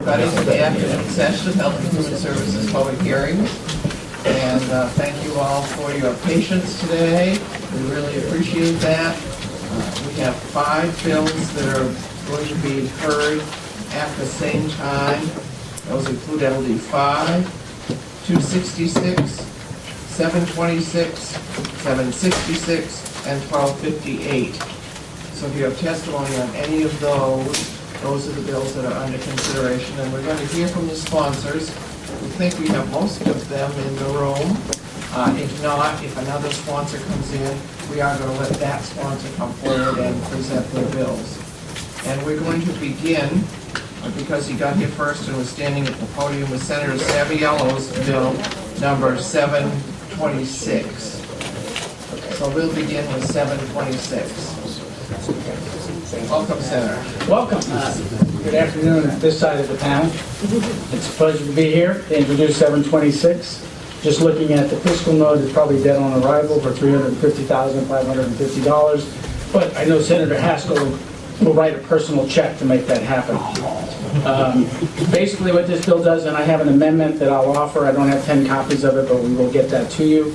everybody to the afternoon session of Health and Human Services public hearings. And thank you all for your patience today. We really appreciate that. We have 5 bills that are going to be heard at the same time. Those include LD 5, 266, 726, 766, and 1258. So if you have testimony on any of those are the bills that are under consideration. And we're going to hear from the sponsors. We think we have most of them in the room. If not, if another sponsor comes in, we are going to let that sponsor come forward and present their bills. And we're going to begin, because he got here first and was standing at the podium, with Senator Saviello's bill number 726. So we'll begin with 726. Welcome, Senator. Welcome. Good afternoon at this side of the panel. It's a pleasure to be here to introduce 726. Just looking at the fiscal note, it's probably dead on arrival for $350,550. But I know Senator Haskell will write a personal check to make that happen. Basically what this bill does, and I have an amendment that I'll offer. I don't have 10 copies of it, but we will get that to you.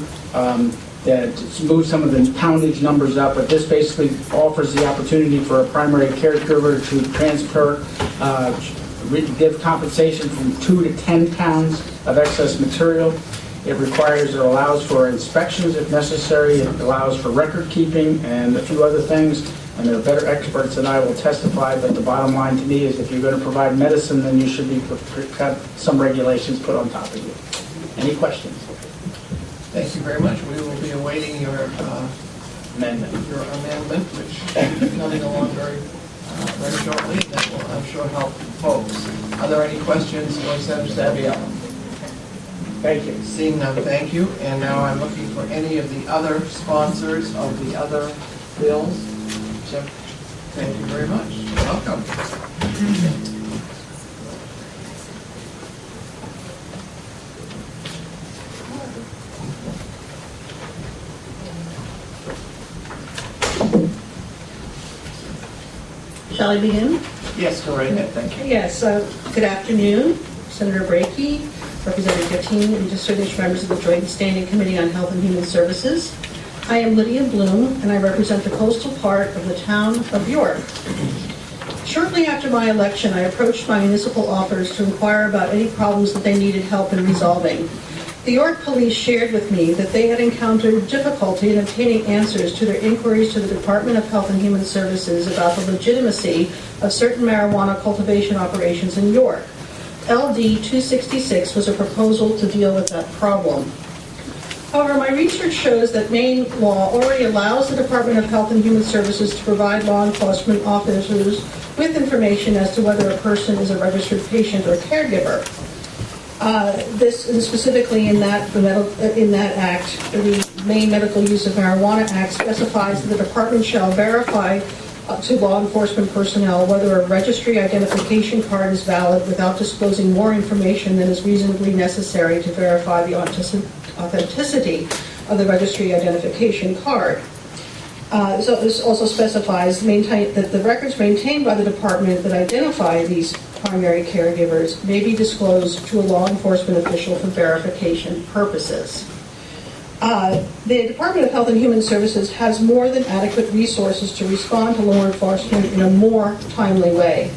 That moves some of the poundage numbers up, but this basically offers the opportunity for a primary caregiver to transfer, give compensation from 2 to 10 pounds of excess material. It requires or allows for inspections if necessary. It allows for record keeping and a few other things. And there are better experts than I will testify, but the bottom line to me is if you're going to provide medicine, then you should have some regulations put on top of you. Any questions? Thank you very much. We will be awaiting your amendment, which will be coming along very shortly. That will, I'm sure, help folks. Are there any questions for Senator Saviello? Thank you. Seeing none, thank you. And now I'm looking for any of the other sponsors of the other bills. Jim, thank you very much. Welcome. Shall I begin? Yes, go right ahead. Thank you. Yes. Good afternoon, Senator Brakey, Representative Debilitating, and distinguished members of the Joint Standing Committee on Health and Human Services. I am Lydia Bloom, and I represent the coastal part of the town of York. Shortly after my election, I approached my municipal officers to inquire about any problems that they needed help in resolving. The York Police shared with me that they had encountered difficulty in obtaining answers to their inquiries to the Department of Health and Human Services about the legitimacy of certain marijuana cultivation operations in York. LD 266 was a proposal to deal with that problem. However, my research shows that Maine law already allows the Department of Health and Human Services to provide law enforcement officers with information as to whether a person is a registered patient or caregiver. This is specifically in that act, the Maine Medical Use of Marijuana Act specifies that the department shall verify to law enforcement personnel whether a registry identification card is valid without disclosing more information than is reasonably necessary to verify the authenticity of the registry identification card. So this also specifies that the records maintained by the department that identify these primary caregivers may be disclosed to a law enforcement official for verification purposes. The Department of Health and Human Services has more than adequate resources to respond to law enforcement in a more timely way.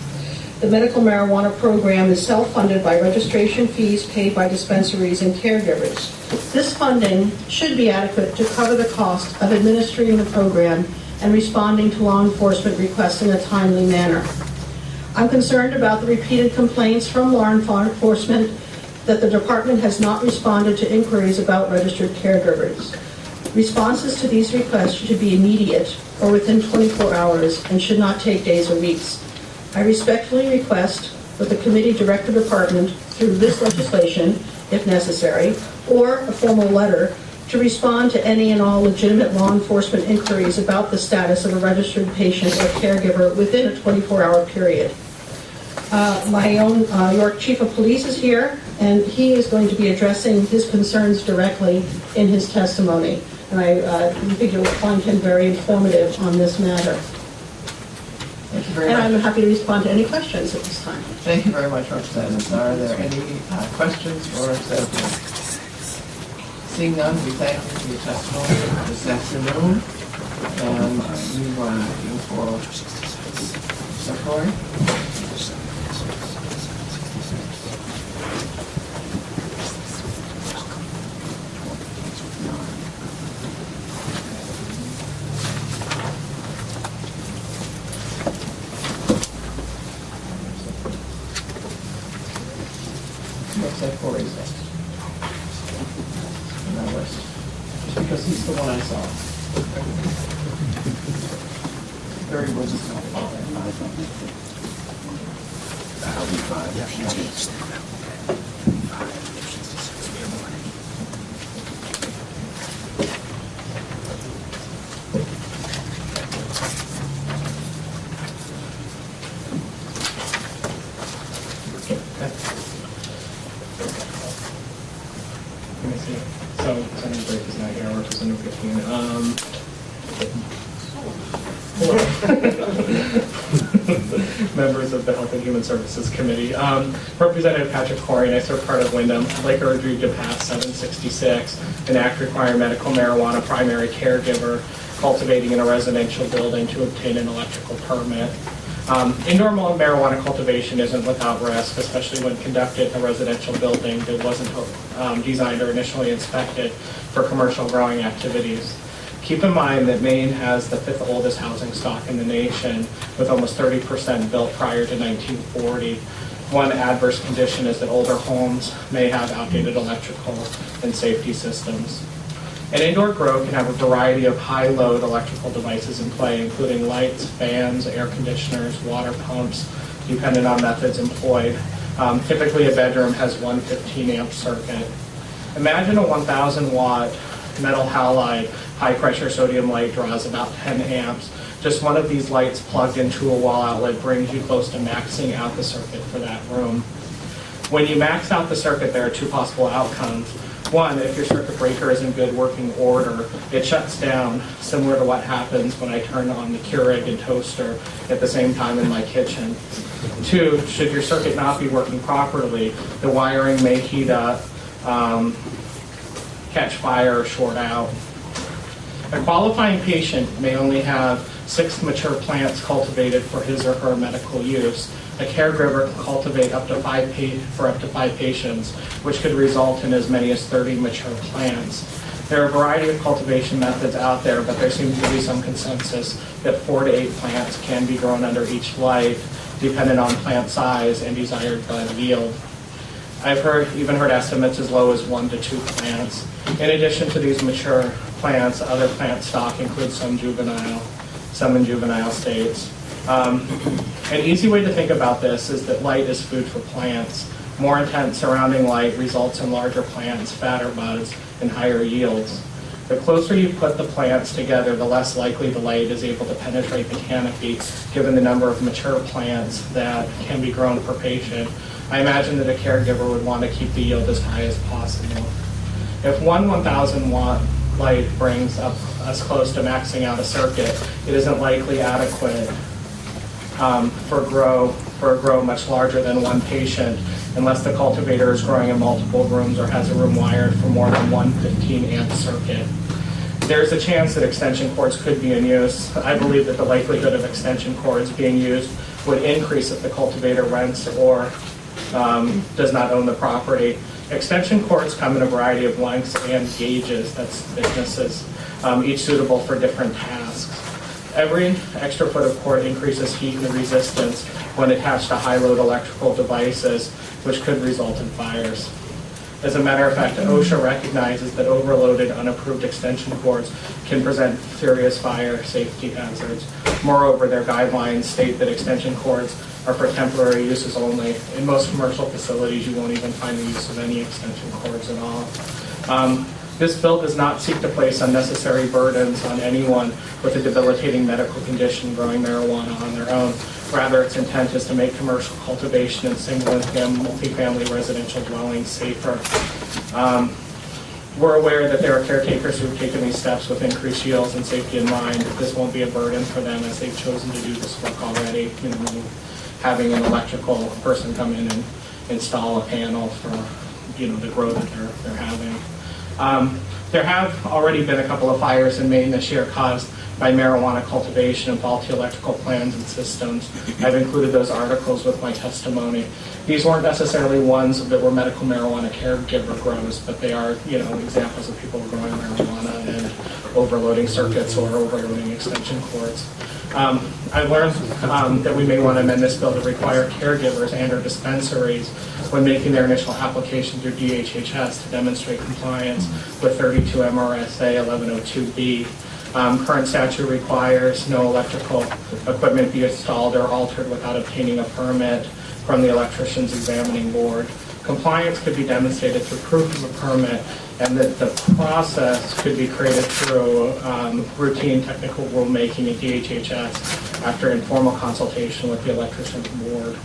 The medical marijuana program is self-funded by registration fees paid by dispensaries and caregivers. This funding should be adequate to cover the cost of administering the program and responding to law enforcement requests in a timely manner. I'm concerned about the repeated complaints from law enforcement that the department has not responded to inquiries about registered caregivers. Responses to these requests should be immediate or within 24 hours and should not take days or weeks. I respectfully request that the committee direct the department through this legislation, if necessary, or a formal letter to respond to any and all legitimate law enforcement inquiries about the status of a registered patient or caregiver within a 24-hour period. My own York Chief of Police is here, and he is going to be addressing his concerns directly in his testimony. And I think you'll find him very informative on this matter. Thank you very And I'm much. happy to respond to any questions at this time. Thank you very much, Representative. Are there any questions for Representative? Seeing none, we thank you for your testimony this afternoon. And we are looking for Secretary. Looks like Corey's next. On that list. Just because he's the one I saw. Very good. That'll be fine. Let me see. So, Senator Drake is not here, Representative 15. Members of the Health and Human Services Committee. Representative Patrick Corey, and I serve part of Wyndham. I'd like to urge you to pass 766, an act requiring medical marijuana primary caregiver cultivating in a residential building to obtain an electrical permit. Indoor marijuana cultivation isn't without risk, especially when conducted in a residential building that wasn't designed or initially inspected for commercial growing activities. Keep in mind that Maine has the 5th oldest housing stock in the nation, with almost 30% built prior to 1940. One adverse condition is that older homes may have outdated electrical and safety systems. An indoor grow can have a variety of high-load electrical devices in play, including lights, fans, air conditioners, water pumps, depending on methods employed. Typically, a bedroom has one 15-amp circuit. Imagine a 1,000-watt metal halide high-pressure sodium light draws about 10 amps. Just one of these lights plugged into a wall outlet brings you close to maxing out the circuit for that room. When you max out the circuit, there are two possible outcomes. One, if your circuit breaker is in good working order, it shuts down, similar to what happens when I turn on the Keurig and toaster at the same time in my kitchen. Two, should your circuit not be working properly, the wiring may heat up, catch fire, or short out. A qualifying patient may only have 6 mature plants cultivated for his or her medical use. A caregiver can cultivate up to 5 patients, which could result in as many as 30 mature plants. There are a variety of cultivation methods out there, but there seems to be some consensus that 4 to 8 plants can be grown under each light, depending on plant size and desired bud yield. I've even heard estimates as low as 1 to 2 plants. In addition to these mature plants, other plant stock includes some in juvenile states. An easy way to think about this is that light is food for plants. More intense surrounding light results in larger plants, fatter buds, and higher yields. The closer you put the plants together, the less likely the light is able to penetrate the canopy, given the number of mature plants that can be grown per patient. I imagine that a caregiver would want to keep the yield as high as possible. If one 1,000-watt light brings us close to maxing out a circuit, it isn't likely adequate for a grow much larger than one patient, unless the cultivator is growing in multiple rooms or has a room wired for more than one 15-amp circuit. There's a chance that extension cords could be in use. I believe that the likelihood of extension cords being used would increase if the cultivator rents or does not own the property. Extension cords come in a variety of lengths and gauges, that's thicknesses, each suitable for different tasks. Every extra foot of cord increases heat and resistance when attached to high-load electrical devices, which could result in fires. As a matter of fact, OSHA recognizes that overloaded, unapproved extension cords can present serious fire safety hazards. Moreover, their guidelines state that extension cords are for temporary uses only. In most commercial facilities, you won't even find the use of any extension cords at all. This bill does not seek to place unnecessary burdens on anyone with a debilitating medical condition growing marijuana on their own. Rather, its intent is to make commercial cultivation in single and multifamily residential dwellings safer. We're aware that there are caretakers who have taken these steps with increased yields and safety in mind. This won't be a burden for them as they've chosen to do this work already. Having an electrical person come in and install a panel for the growth that they're having. There have already been a couple of fires in Maine this year caused by marijuana cultivation and faulty electrical plans and systems. I've included those articles with my testimony. These weren't necessarily ones that were medical marijuana caregiver grows, but they are, examples of people growing marijuana and overloading circuits or overloading extension cords. I learned that we may want to amend this bill to require caregivers and/or dispensaries when making their initial application through DHHS to demonstrate compliance with 32 MRSA 1102B. Current statute requires no electrical equipment be installed or altered without obtaining a permit from the electrician's examining board. Compliance could be demonstrated through proof of a permit, and that the process could be created through routine technical rulemaking at DHHS after informal consultation with the electrician's board.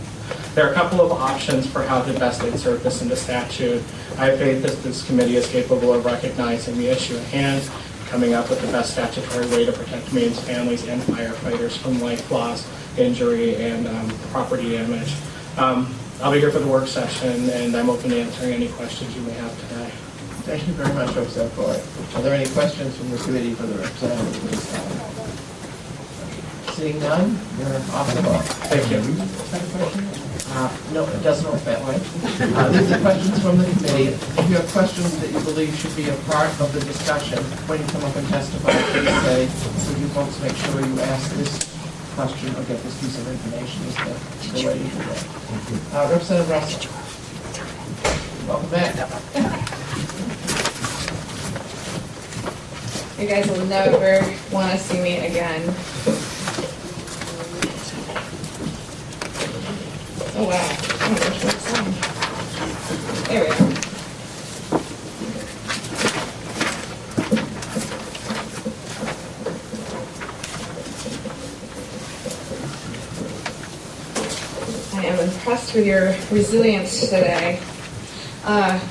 There are a couple of options for how to best insert this into statute. I have faith that this committee is capable of recognizing the issue at hand, coming up with the best statutory way to protect Maine's families and firefighters from life loss, injury, and property damage. I'll be here for the work session, and I'm open to answering any questions you may have today. Thank you very much, Representative Floyd. Are there any questions from the committee for the representative of this time? Seeing none, you're off the hook. Thank you. No, it doesn't work that way. These are questions from the committee. If you have questions that you believe should be a part of the discussion, when you come up and testify, please say, would you folks make sure you ask this question or get this piece of information as the lady today. Representative Russell. Welcome back. You guys will never want to see me again. Oh wow. Oh, which one's on? There we go. I am impressed with your resilience today.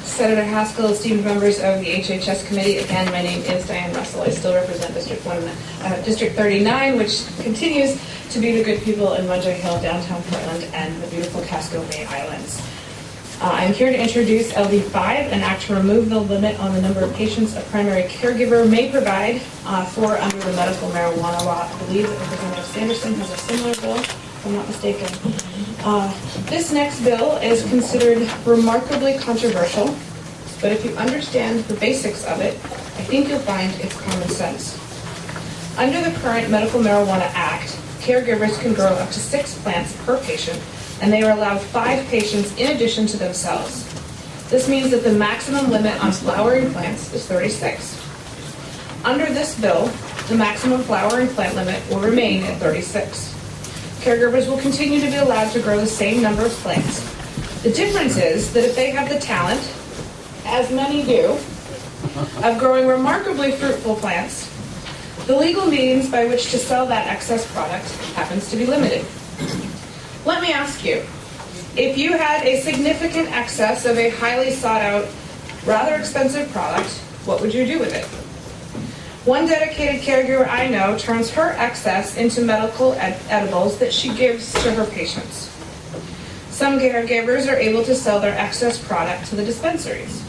Senator Haskell, esteemed members of the HHS committee, again, my name is Diane Russell. I still represent District 39, which continues to be the good people in Mudgee Hill, downtown Portland, and the beautiful Casco Bay Islands. I'm here to introduce LD5, an act to remove the limit on the number of patients a primary caregiver may provide for under the medical marijuana law. I believe that Representative Sanderson has a similar bill, if I'm not mistaken. This next bill is considered remarkably controversial, but if you understand the basics of it, I think you'll find it's common sense. Under the current Medical Marijuana Act, caregivers can grow up to 6 plants per patient, and they are allowed 5 patients in addition to themselves. This means that the maximum limit on flowering plants is 36. Under this bill, the maximum flowering plant limit will remain at 36. Caregivers will continue to be allowed to grow the same number of plants. The difference is that if they have the talent, as many do, of growing remarkably fruitful plants, the legal means by which to sell that excess product happens to be limited. Let me ask you, if you had a significant excess of a highly sought out, rather expensive product, what would you do with it? One dedicated caregiver I know turns her excess into medical edibles that she gives to her patients. Some caregivers are able to sell their excess product to the dispensaries.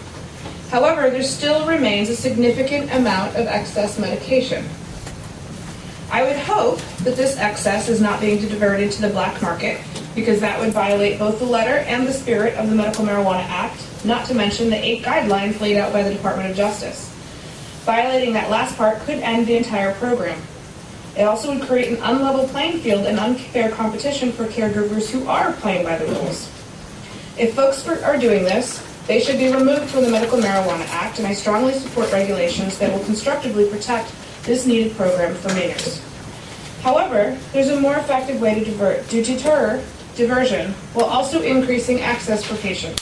However, there still remains a significant amount of excess medication. I would hope that this excess is not being diverted to the black market, because that would violate both the letter and the spirit of the Medical Marijuana Act, not to mention the 8 guidelines laid out by the Department of Justice. Violating that last part could end the entire program. It also would create an unlevel playing field and unfair competition for caregivers who are playing by the rules. If folks are doing this, they should be removed from the Medical Marijuana Act, and I strongly support regulations that will constructively protect this needed program for Mainers. However, there's a more effective way to deter diversion while also increasing access for patients.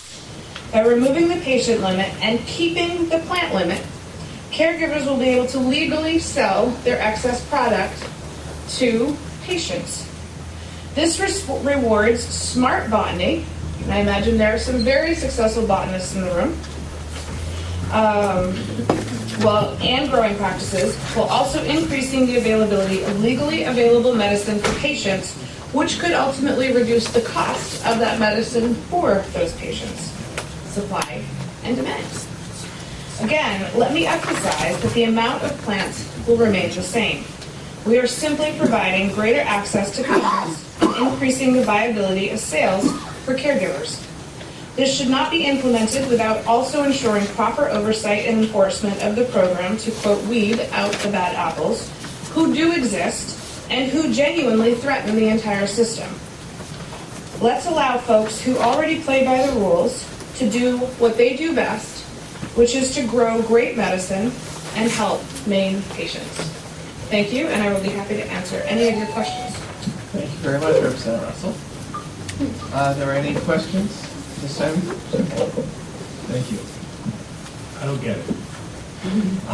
By removing the patient limit and keeping the plant limit, caregivers will be able to legally sell their excess product to patients. This rewards smart botany, and I imagine there are some very successful botanists in the room, and growing practices, while also increasing the availability of legally available medicine for patients, which could ultimately reduce the cost of that medicine for those patients. Supply and demand. Again, let me emphasize that the amount of plants will remain the same. We are simply providing greater access to patients and increasing the viability of sales for caregivers. This should not be implemented without also ensuring proper oversight and enforcement of the program to, quote, weed out the bad apples, who do exist and who genuinely threaten the entire system. Let's allow folks who already play by the rules to do what they do best, which is to grow great medicine and help Maine patients. Thank you, and I will be happy to answer any of your questions. Thank you very much, Representative Russell. Are there any questions this time? Thank you. I don't get it.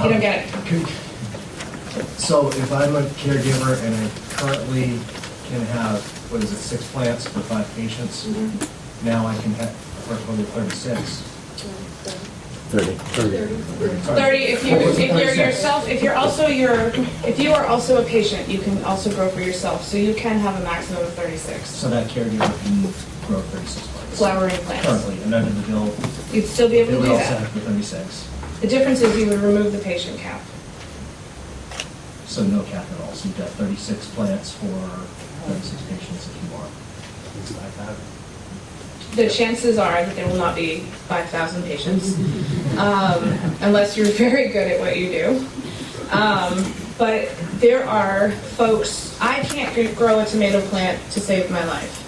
You don't get it? So if I'm a caregiver and I currently can have, 6 plants for 5 patients, now I can have, for 36. 30, if you are also a patient, you can also grow for yourself, so you can have a maximum of 36. So that caregiver can grow 36 plants. Flowering plants. Currently, and under the bill, You'd still be able they to would do also that. have for 36. The difference is you would remove the patient cap. So no cap at all. So you've got 36 plants for 36 patients if you want. The chances are that there will not be 5,000 patients, unless you're very good at what you do. But there are folks, I can't grow a tomato plant to save my life.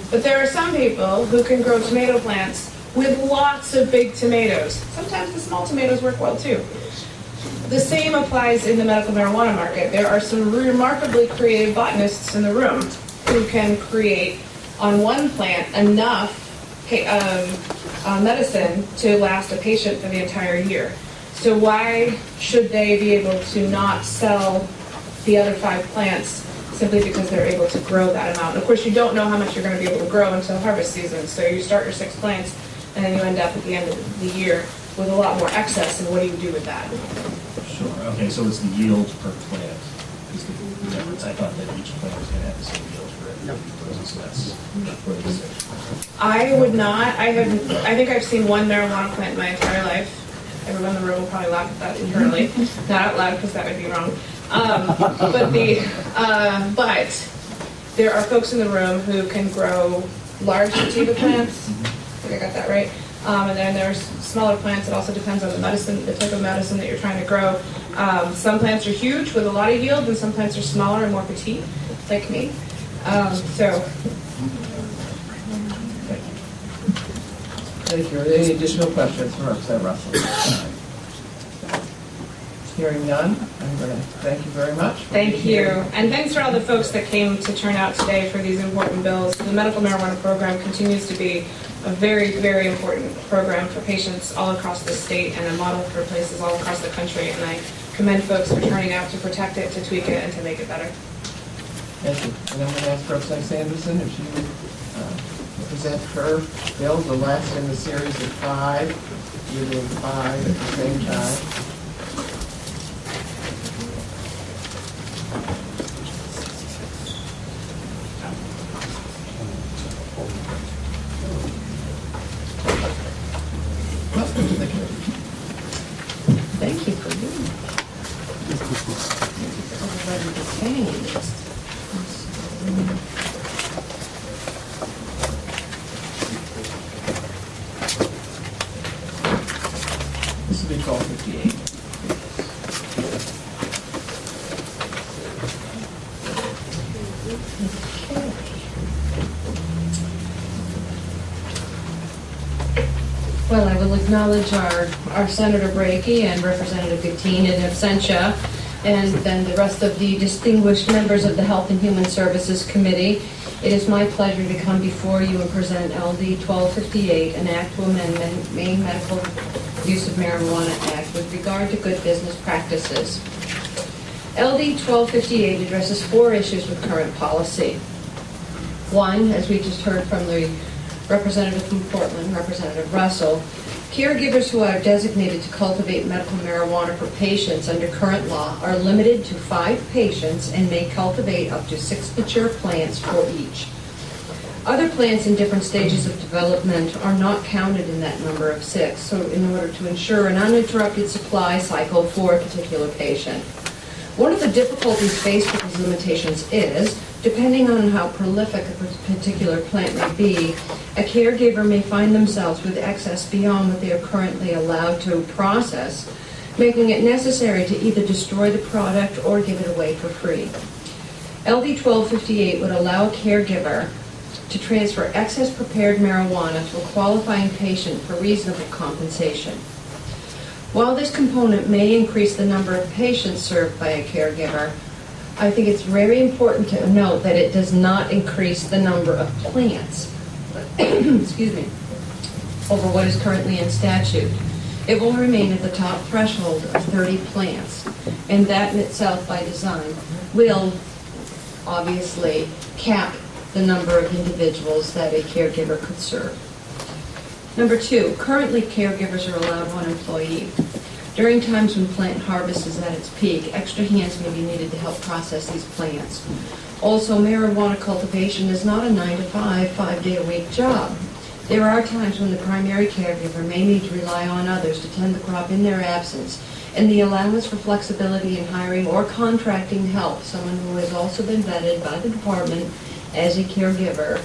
But there are some people who can grow tomato plants with lots of big tomatoes. Sometimes the small tomatoes work well too. The same applies in the medical marijuana market. There are some remarkably creative botanists in the room who can create on one plant enough medicine to last a patient for the entire year. So why should they be able to not sell the other 5 plants simply because they're able to grow that amount? Of course, you don't know how much you're going to be able to grow until harvest season. So you start your 6 plants, and then you end up at the end of the year with a lot more excess, and what do you do with that? Sure. Okay, so it's the yield per plant is the difference. I thought that each plant was going to have the same yield for it. So that's 46. I would not. I think I've seen one marijuana plant in my entire life. Everyone in the room will probably laugh at that internally, not out loud because that would be wrong. But there are folks in the room who can grow large sativa plants. I think I got that right. And then there's smaller plants. It also depends on the medicine, the type of medicine that you're trying to grow. Some plants are huge with a lot of yield, and some plants are smaller and more petite, like me. Thank you. Are there any additional questions for Representative Russell? Hearing none, I'm going to thank you very much. Thank you. And thanks for all the folks that came to turn out today for these important bills. The medical marijuana program continues to be a very, very important program for patients all across the state and a model for places all across the country. And I commend folks for turning out to protect it, to tweak it, and to make it better. Thank you. And I'm going to ask Representative Sanderson if she would present her bill, the last in the series of 5. You're doing 5 at the same time. Welcome to the committee. Thank you for doing that. This will be 1258. Well, I will acknowledge our Senator Brakey and Representative Debilitating in absentia, and then the rest of the distinguished members of the Health and Human Services Committee. It is my pleasure to come before you and present LD 1258, an act to amend Maine Medical Use of Marijuana Act with regard to good business practices. LD 1258 addresses 4 issues with current policy. 1, as we just heard from the representative from Portland, Representative Russell, Caregivers who are designated to cultivate medical marijuana for patients under current law are limited to 5 patients and may cultivate up to 6 mature plants for each. Other plants in different stages of development are not counted in that number of 6, so in order to ensure an uninterrupted supply cycle for a particular patient. One of the difficulties faced with these limitations is, depending on how prolific a particular plant may be, a caregiver may find themselves with excess beyond what they are currently allowed to process, making it necessary to either destroy the product or give it away for free. LD 1258 would allow a caregiver to transfer excess prepared marijuana to a qualifying patient for reasonable compensation. While this component may increase the number of patients served by a caregiver, I think it's very important to note that it does not increase the number of plants excuse me, over what is currently in statute. It will remain at the top threshold of 30 plants, and that in itself, by design, will obviously cap the number of individuals that a caregiver could serve. Number 2, currently caregivers are allowed 1 employee. During times when plant harvest is at its peak, extra hands may be needed to help process these plants. Also, marijuana cultivation is not a 9-to-5, 5-day-a-week job. There are times when the primary caregiver may need to rely on others to tend the crop in their absence, and the allowance for flexibility in hiring or contracting help someone who has also been vetted by the department as a caregiver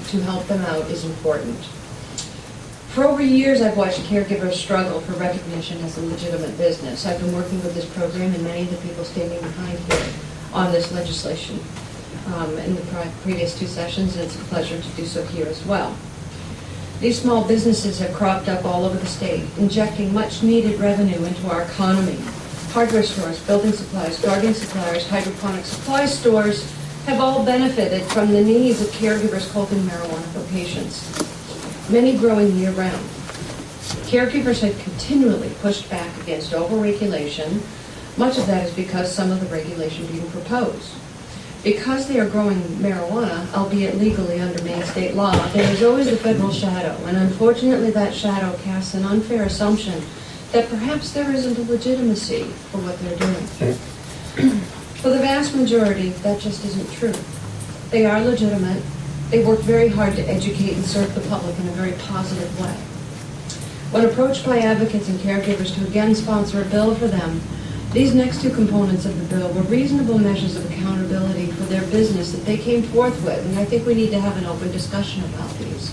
to help them out is important. For over years, I've watched caregivers struggle for recognition as a legitimate business. I've been working with this program and many of the people standing behind here on this legislation in the previous 2 sessions, and it's a pleasure to do so here as well. These small businesses have cropped up all over the state, injecting much-needed revenue into our economy. Hardware stores, building supplies, gardening suppliers, hydroponic supply stores have all benefited from the needs of caregivers cultivating marijuana for patients, many growing year-round. Caregivers have continually pushed back against over-regulation. Much of that is because some of the regulation being proposed. Because they are growing marijuana, albeit legally under Maine state law, there is always a federal shadow, and unfortunately that shadow casts an unfair assumption that perhaps there isn't a legitimacy for what they're doing. For the vast majority, that just isn't true. They are legitimate. They work very hard to educate and serve the public in a very positive way. When approached by advocates and caregivers to again sponsor a bill for them, these next 2 components of the bill were reasonable measures of accountability for their business that they came forth with, and I think we need to have an open discussion about these.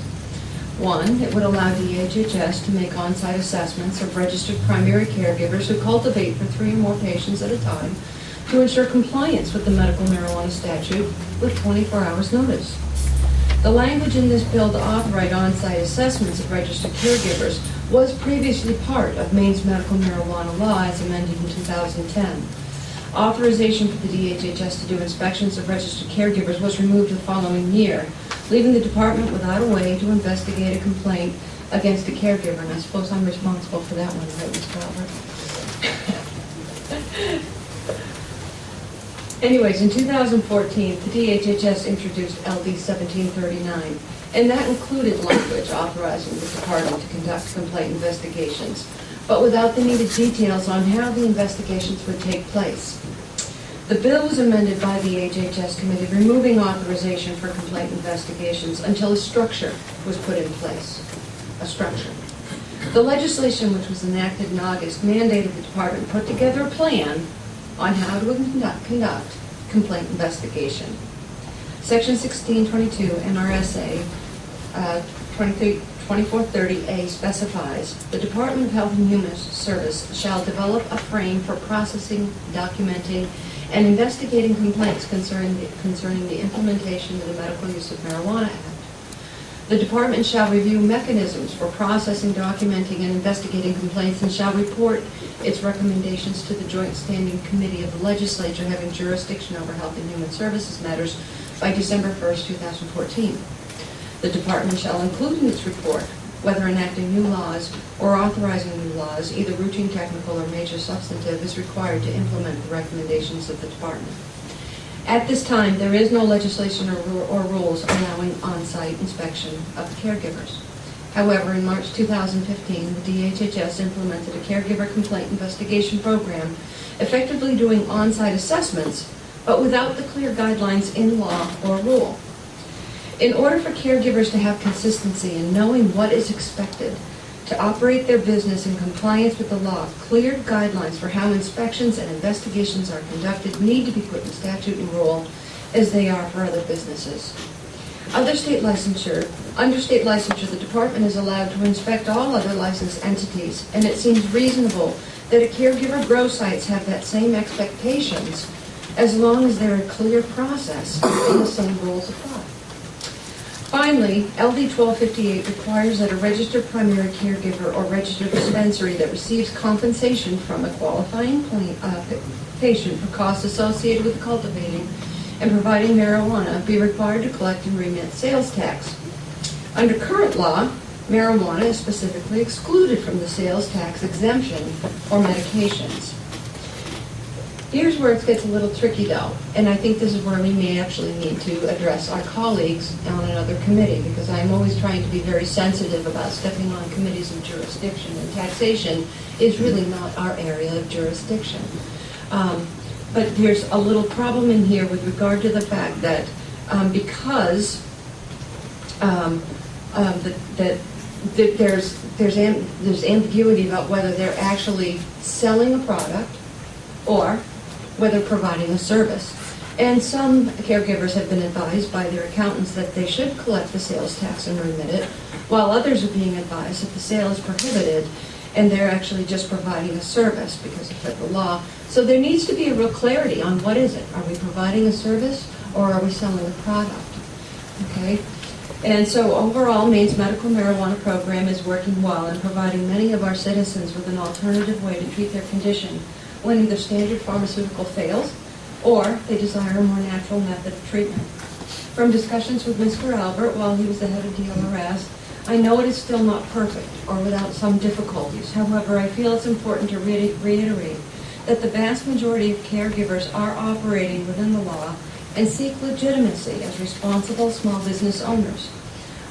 1, it would allow DHHS to make on-site assessments of registered primary caregivers who cultivate for 3 or more patients at a time to ensure compliance with the medical marijuana statute with 24 hours notice. The language in this bill to authorize on-site assessments of registered caregivers was previously part of Maine's medical marijuana law as amended in 2010. Authorization for the DHHS to do inspections of registered caregivers was removed the following year, leaving the department without a way to investigate a complaint against a caregiver, and I suppose I'm responsible for that one, right, Mr. Albert? Anyways, in 2014, the DHHS introduced LD 1739, and that included language authorizing the department to conduct complaint investigations, but without the needed details on how the investigations would take place. The bill was amended by the HHS committee, removing authorization for complaint investigations until a structure was put in place. A structure. The legislation, which was enacted in August, mandated the department put together a plan on how to conduct complaint investigation. Section 1622 NRSA 2430A specifies the Department of Health and Human Services shall develop a frame for processing, documenting, and investigating complaints concerning the implementation of the Medical Use of Marijuana Act. The department shall review mechanisms for processing, documenting, and investigating complaints and shall report its recommendations to the Joint Standing Committee of the Legislature having jurisdiction over Health and Human Services matters by December 1st, 2014. The department shall include in its report whether enacting new laws or authorizing new laws, either routine, technical, or major substantive, is required to implement the recommendations of the department. At this time, there is no legislation or rules allowing on-site inspection of caregivers. However, in March 2015, the DHHS implemented a caregiver complaint investigation program, effectively doing on-site assessments, but without the clear guidelines in law or rule. In order for caregivers to have consistency in knowing what is expected to operate their business in compliance with the law, clear guidelines for how inspections and investigations are conducted need to be put in statute and rule as they are for other businesses. Under state licensure, the department is allowed to inspect all other licensed entities, and it seems reasonable that a caregiver grow sites have that same expectations as long as there are a clear process and the same rules apply. Finally, LD 1258 requires that a registered primary caregiver or registered dispensary that receives compensation from a qualifying patient for costs associated with cultivating and providing marijuana be required to collect and remit sales tax. Under current law, marijuana is specifically excluded from the sales tax exemption or medications. Here's where it gets a little tricky though, and I think this is where we may actually need to address our colleagues on another committee, because I'm always trying to be very sensitive about stepping on committees of jurisdiction, and taxation is really not our area of jurisdiction. But there's a little problem in here with regard to the fact that because there's ambiguity about whether they're actually selling a product or whether providing a service. And some caregivers have been advised by their accountants that they should collect the sales tax and remit it, while others are being advised that the sale is prohibited and they're actually just providing a service because of federal law. So there needs to be a real clarity on what is it. Are we providing a service or are we selling a product? Okay? And so overall, Maine's medical marijuana program is working well in providing many of our citizens with an alternative way to treat their condition when either standard pharmaceutical fails or they desire a more natural method of treatment. From discussions with Mr. Albert while he was the head of DLRS, I know it is still not perfect or without some difficulties. However, I feel it's important to reiterate that the vast majority of caregivers are operating within the law and seek legitimacy as responsible small business owners.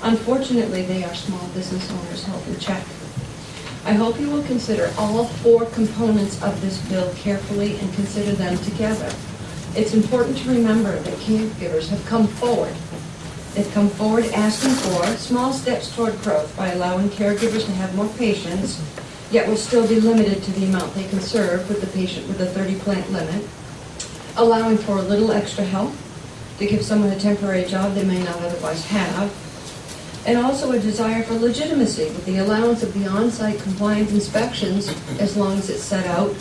Unfortunately, they are small business owners held in check. I hope you will consider all 4 components of this bill carefully and consider them together. It's important to remember that caregivers have come forward. They've come forward asking for small steps toward growth by allowing caregivers to have more patients, yet will still be limited to the amount they can serve with the patient with a 30-plant limit, allowing for a little extra help to give someone a temporary job they may not otherwise have, and also a desire for legitimacy with the allowance of the on-site compliance inspections as long as it's set out,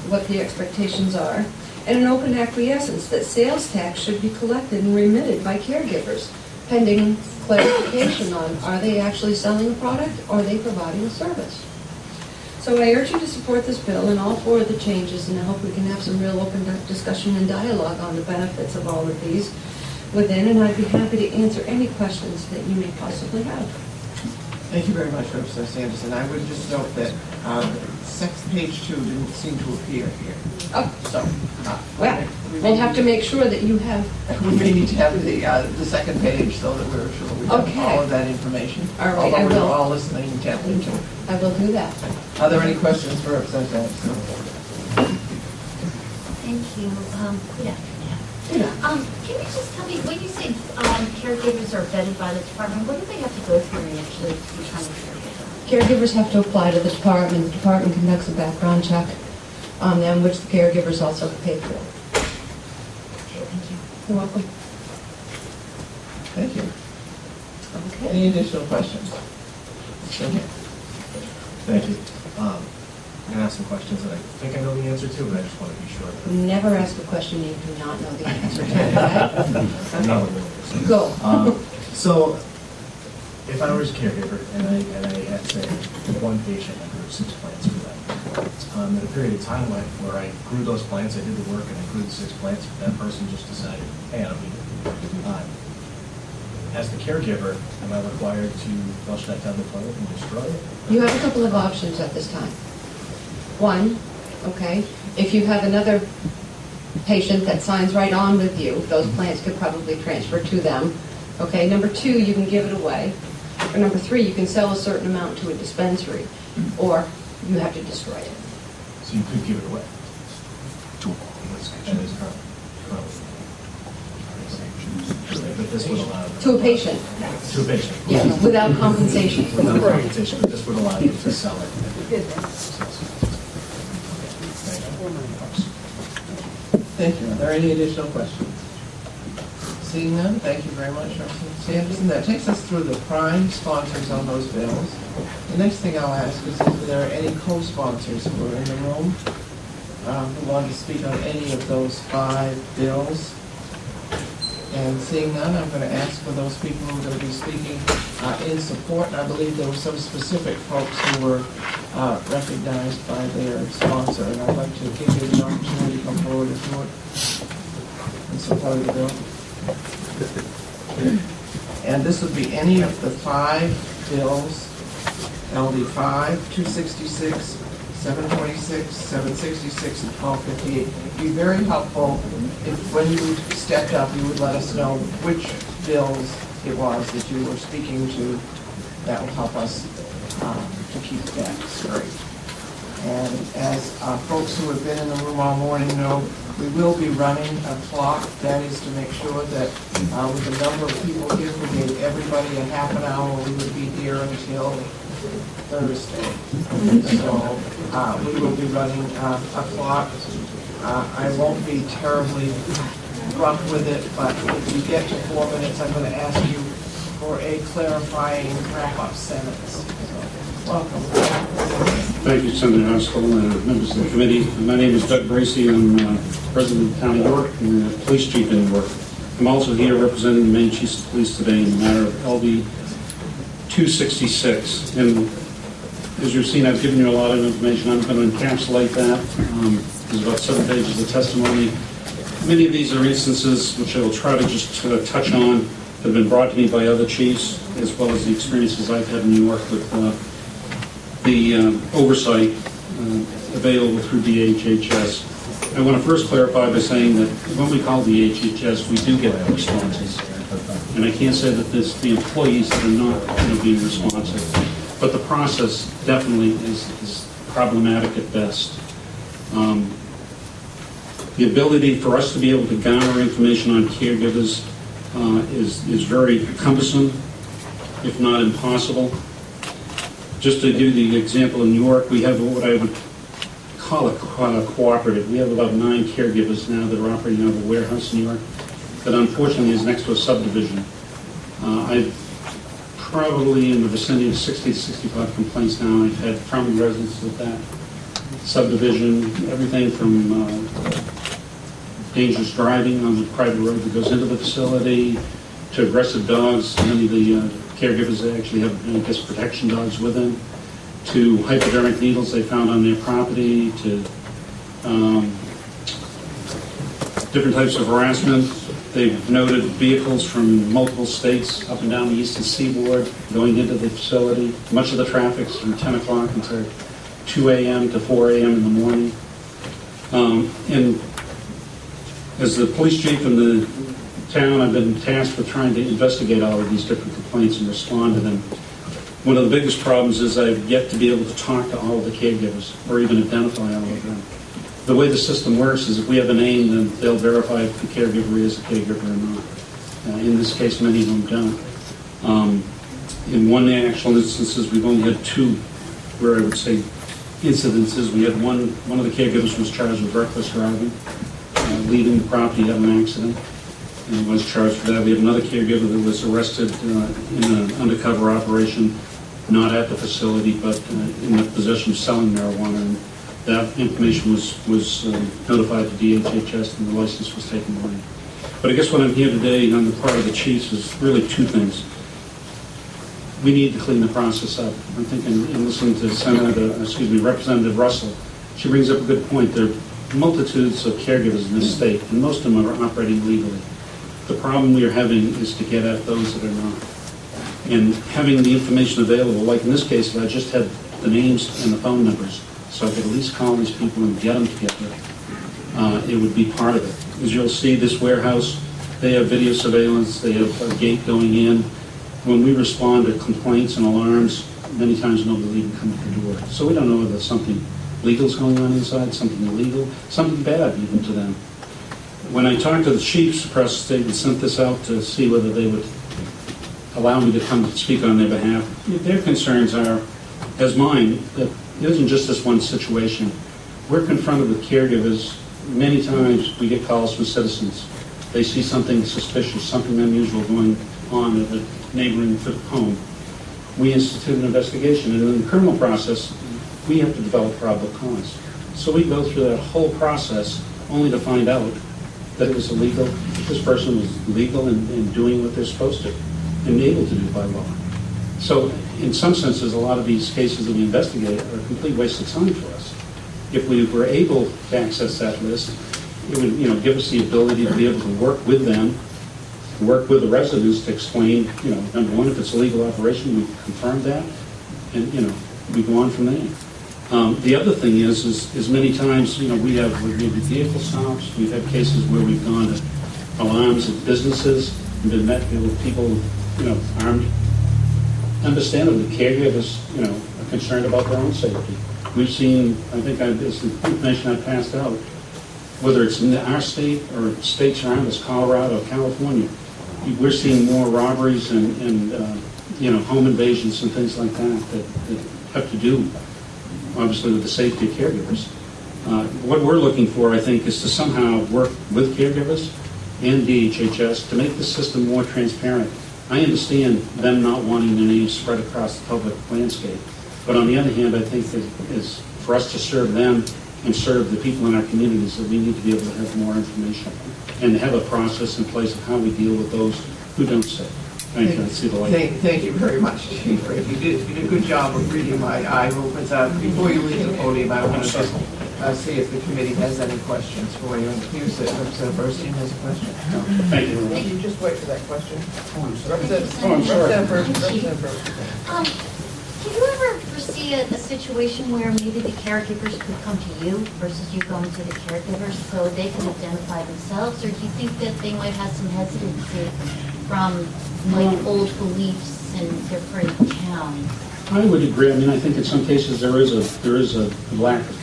what the expectations are, and an open acquiescence that sales tax should be collected and remitted by caregivers, pending clarification on are they actually selling a product or are they providing a service. So I urge you to support this bill and all 4 of the changes, and I hope we can have some real open discussion and dialogue on the benefits of all of these within, and I'd be happy to answer any questions that you may possibly have. Thank you very much, Representative Sanderson. I would just note that page 2 didn't seem to appear here. Oh, So, well, we'll have to make sure that you have. we may need to have the second page so that we're sure we have Okay. all of that information. All right, I Although will. we're all listening intently to it. I will do that. Are there any questions for Representative Sanderson? Thank you. Yeah. Yeah. Can you just tell me, when you say caregivers are vetted by the department, what do they have to go through to actually become a caregiver? Caregivers have to apply to the department. The department conducts a background check on them, which the caregivers also pay for. Okay, thank you. You're welcome. Thank you. Okay. Any additional questions? Okay. Thank you. I'm going to ask some questions that I think I know the answer to, but I just want to be sure. Never ask a question you do not know the answer to. Okay? No one knows. Go. So, if I was a caregiver and I had, say, 1 patient, I grew 6 plants for that. In a period of time where I grew those plants, I did the work and I grew the 6 plants, that person just decided, hey, I don't need it. As the caregiver, am I required to flush that down the toilet and destroy it? You have a couple of options at this time. 1, okay, if you have another patient that signs right on with you, those plants could probably transfer to them. Okay, number 2, you can give it away. or number 3, you can sell a certain amount to a dispensary, or you have to destroy it. So you could give it away. That is currently. But this would allow. To a patient, To a patient. yes, without compensation. Without compensation, but this would allow you to sell it. Thank you. Are there any additional questions? Seeing none, thank you very much, Representative Sanderson. That takes us through the prime sponsors on those bills. The next thing I'll ask is if there are any co-sponsors who are in the room who want to speak on any of those 5 bills. And seeing none, I'm going to ask for those people who are going to be speaking in support. And I believe there were some specific folks who were recognized by their sponsor. And I'd like to give you the opportunity to come forward if you would in support of the bill. And this would be any of the 5 bills, LD 5, 266, 726, 766, and 1258. It'd be very helpful if when you stepped up, you would let us know which bills it was that you were speaking to. That will help us to keep that straight. And as folks who have been in the room all morning know, we will be running a clock. That is to make sure that with the number of people here, we gave everybody a half an hour. We would be here until Thursday. So we will be running a clock. I won't be terribly rough with it, but if you get to 4 minutes, I'm going to ask you for a clarifying wrap-up sentence. So, welcome. Thank you, Senator Haskell and members of the committee. My name is Doug Bracey. I'm President of the Town of York and the Police Chief in York. I'm also here representing the Maine Chiefs of Police today in the matter of LD 266. And as you've seen, I've given you a lot of information. I'm going to encapsulate that. There's about 7 pages of testimony. Many of these are instances which I will try to just touch on that have been brought to me by other chiefs, as well as the experiences I've had in New York with the oversight available through the HHS. I want to first clarify by saying that when we call the HHS, we do get responses. And I can't say that it's the employees that are not being responsive. But the process definitely is problematic at best. The ability for us to be able to garner information on caregivers is very cumbersome, if not impossible. Just to give you the example, in New York, we have what I would call a cooperative. We have about 9 caregivers now that are operating out of a warehouse in New York that unfortunately is next to a subdivision. I've probably in the vicinity of 60 to 65 complaints now. I've had from residents of that subdivision, everything from dangerous driving on the private road that goes into the facility to aggressive dogs. Many of the caregivers actually have, I guess, protection dogs with them, to hypodermic needles they found on their property, to different types of harassment. They've noted vehicles from multiple states up and down the eastern seaboard going into the facility. Much of the traffic's from 10 o'clock until 2 a.m. to 4 a.m. in the morning. And as the police chief in the town, I've been tasked with trying to investigate all of these different complaints and respond to them. One of the biggest problems is I've yet to be able to talk to all of the caregivers or even identify all of them. The way the system works is if we have a name, then they'll verify if the caregiver is a caregiver or not. In this case, many of them don't. In one actual instances, we've only had 2, where I would say incidences. We had one of the caregivers was charged with reckless driving, leaving the property, had an accident, and was charged for that. We have another caregiver that was arrested in an undercover operation, not at the facility, but in the possession of selling marijuana. And that information was notified to DHHS and the license was taken away. But I guess what I'm here today on the part of the chiefs is really 2 things. We need to clean the process up. I'm thinking, and listening to Representative Russell, she brings up a good point. There are multitudes of caregivers in this state, and most of them are operating legally. The problem we are having is to get at those that are not. And having the information available, like in this case, if I just had the names and the phone numbers, so I could at least call these people and get them together, it would be part of it. As you'll see, this warehouse, they have video surveillance, they have a gate going in. when we respond to complaints and alarms, many times nobody will even come to the door. So we don't know whether something legal's going on inside, something illegal, something bad even to them. When I talked to the chiefs across the state and sent this out to see whether they would allow me to come speak on their behalf, their concerns are, as mine, that it isn't just this one situation. We're confronted with caregivers. Many times we get calls from citizens. They see something suspicious, something unusual going on at a neighboring home. We institute an investigation, and in the criminal process, we have to develop probable cause. So we go through that whole process only to find out that it was illegal, this person was legal in doing what they're supposed to and able to do by law. So in some senses, a lot of these cases that we investigate are a complete waste of time for us. If we were able to access that list, it would, give us the ability to be able to work with them, work with the residents to explain, number one, if it's a legal operation, we confirm that, and, we go on from there. The other thing is many times, we have vehicle stops, we've had cases where we've gone to alarms at businesses, and been met with people, armed. Understandably, caregivers, are concerned about their own safety. We've seen, I think this information I passed out, whether it's in our state or states around us, Colorado, California, we're seeing more robberies and home invasions and things like that have to do, obviously, with the safety of caregivers. What we're looking for, I think, is to somehow work with caregivers and HHS to make the system more transparent. I understand them not wanting their names spread across the public landscape, but on the other hand, I think that is for us to serve them and serve the people in our communities that we need to be able to have more information and have a process in place of how we deal with those who don't say. Thank you. I see the light. Thank you very much, Chief Rick. You did a good job of reading my eye movements. Before you leave the podium, I want to just see if the committee has any questions for you. Here's Representative Burstein has a question. Thank you. Can you just wait for that question? I'm sorry. Representative Burstein. Do you ever foresee a situation where maybe the caregivers could come to you versus you going to the caregivers so they can identify themselves? Or do you think that they might have some hesitancy from old beliefs in different towns? I would agree. I mean, I think in some cases there is a lack of